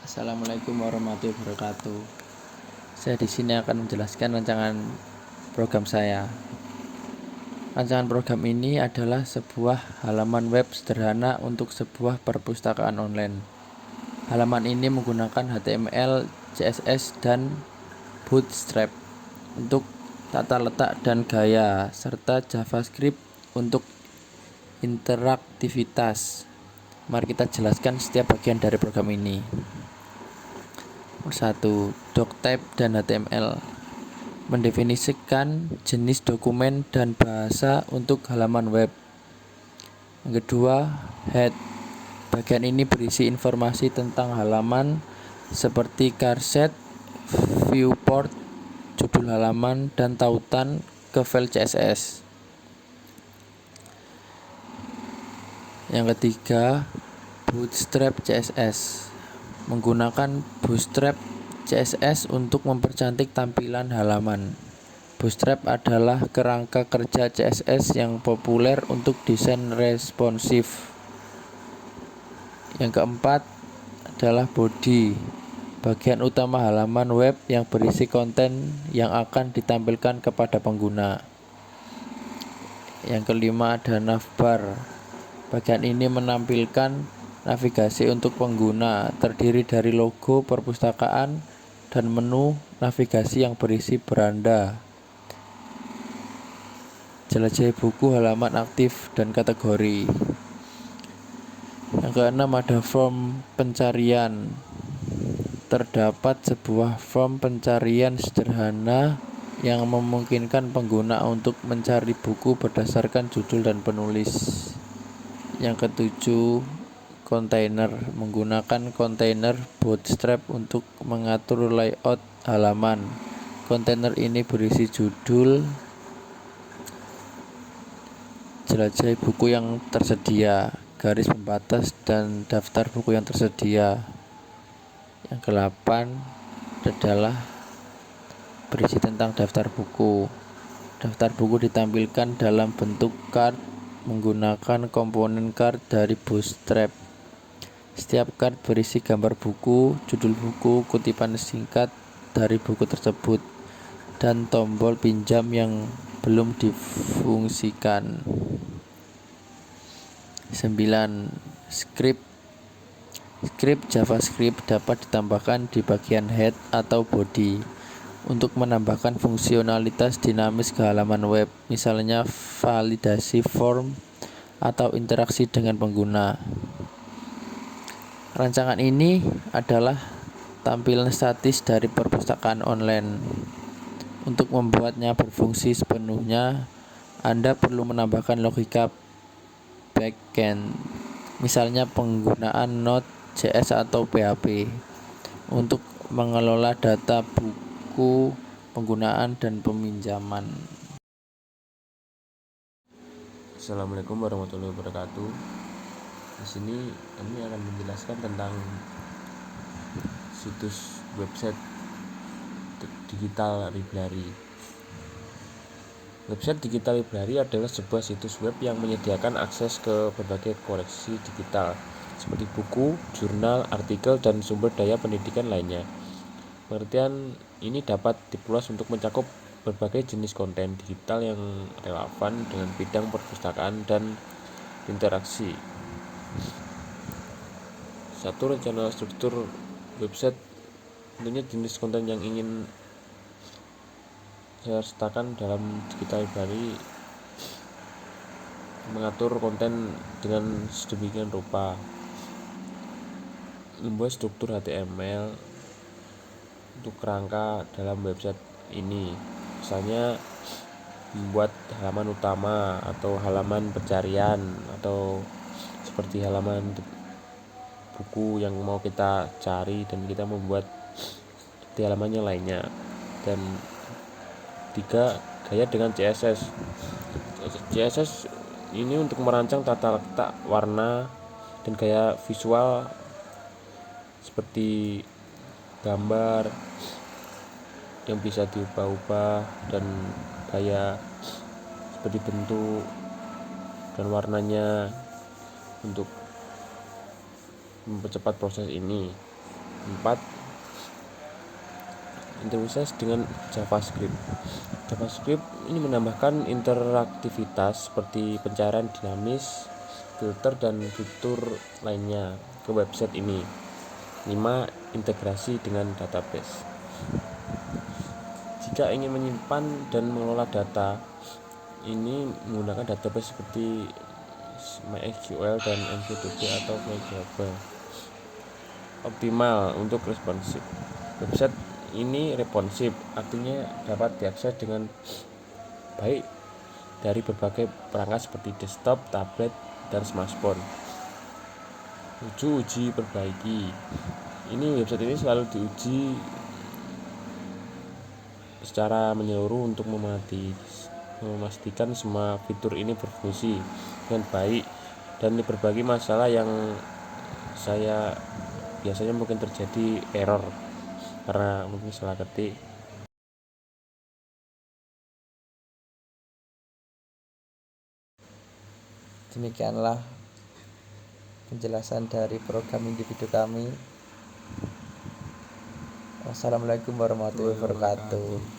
Assalamualaikum warahmatullahi wabarakatuh. Saya di sini akan menjelaskan rancangan program saya. Rancangan program ini adalah sebuah halaman web sederhana untuk sebuah perpustakaan online. Halaman ini menggunakan HTML, CSS, dan Bootstrap untuk tata letak dan gaya, serta JavaScript untuk interaktivitas. Mari kita jelaskan setiap bagian dari program ini. 1. Doctype dan HTML mendefinisikan jenis dokumen dan bahasa untuk halaman web. Yang kedua, head. Bagian ini berisi informasi tentang halaman seperti charset, viewport, judul halaman, dan tautan ke file CSS. Yang ketiga, Bootstrap CSS. Menggunakan Bootstrap CSS untuk mempercantik tampilan halaman. Bootstrap adalah kerangka kerja CSS yang populer untuk desain responsif. Yang keempat adalah body, bagian utama halaman web yang berisi konten yang akan ditampilkan kepada pengguna. Yang kelima ada navbar. Bagian ini menampilkan navigasi untuk pengguna, terdiri dari logo perpustakaan dan menu navigasi yang berisi beranda. Jelajahi buku, halaman aktif, dan kategori. Yang keenam ada form pencarian. Terdapat sebuah form pencarian sederhana yang memungkinkan pengguna untuk mencari buku berdasarkan judul dan penulis. Yang ketujuh, kontainer. Menggunakan kontainer Bootstrap untuk mengatur layout halaman. Kontainer ini berisi judul, jelajahi buku yang tersedia, garis pembatas, dan daftar buku yang tersedia. Yang ke-8 adalah berisi tentang daftar buku. Daftar buku ditampilkan dalam bentuk card menggunakan komponen card dari Bootstrap. Setiap card berisi gambar buku, judul buku, kutipan singkat dari buku tersebut, dan tombol pinjam yang belum difungsikan. 9. Script. Script JavaScript dapat ditambahkan di bagian head atau body untuk menambahkan fungsionalitas dinamis ke halaman web, misalnya validasi form atau interaksi dengan pengguna. Rancangan ini adalah tampilan statis dari perpustakaan online. Untuk membuatnya berfungsi sepenuhnya, Anda perlu menambahkan logika backend, misalnya penggunaan Node.js atau PHP, untuk mengelola data buku, penggunaan, dan peminjaman. Assalamualaikum warahmatullahi wabarakatuh. Di sini kami akan menjelaskan tentang situs website digital library. Website digital library adalah sebuah situs web yang menyediakan akses ke berbagai koleksi digital seperti buku, jurnal, artikel, dan sumber daya pendidikan lainnya. Pengertian ini dapat diperluas untuk mencakup berbagai jenis konten digital yang relevan dengan bidang perpustakaan dan interaksi. Satu, rencana struktur website. Tentunya jenis konten yang ingin saya sertakan dalam digital library mengatur konten dengan sedemikian rupa. Membuat struktur HTML untuk kerangka dalam website ini, misalnya membuat halaman utama atau halaman pencarian, atau seperti halaman buku yang mau kita cari dan kita membuat di halamannya lainnya. Dan 3, gaya dengan CSS. CSS ini untuk merancang tata letak, warna, dan gaya visual seperti gambar yang bisa diubah-ubah, dan gaya seperti bentuk dan warnanya untuk mempercepat proses ini. 4. Interface dengan JavaScript. JavaScript ini menambahkan interaktivitas seperti pencarian dinamis, filter, dan fitur lainnya ke website ini. 5. Integrasi dengan database. Jika ingin menyimpan dan mengelola data, ini menggunakan database seperti MySQL dan MongoDB atau MySQL. Optimal untuk responsif. Website ini responsif, artinya dapat diakses dengan baik dari berbagai perangkat seperti desktop, tablet, dan smartphone. 7. Uji perbaiki. Website ini selalu diuji secara menyeluruh untuk memastikan semua fitur ini berfungsi dengan baik dan berbagi masalah yang biasanya mungkin terjadi error karena mungkin salah ketik. Demikianlah penjelasan dari program individu kami. Wassalamualaikum warahmatullahi wabarakatuh.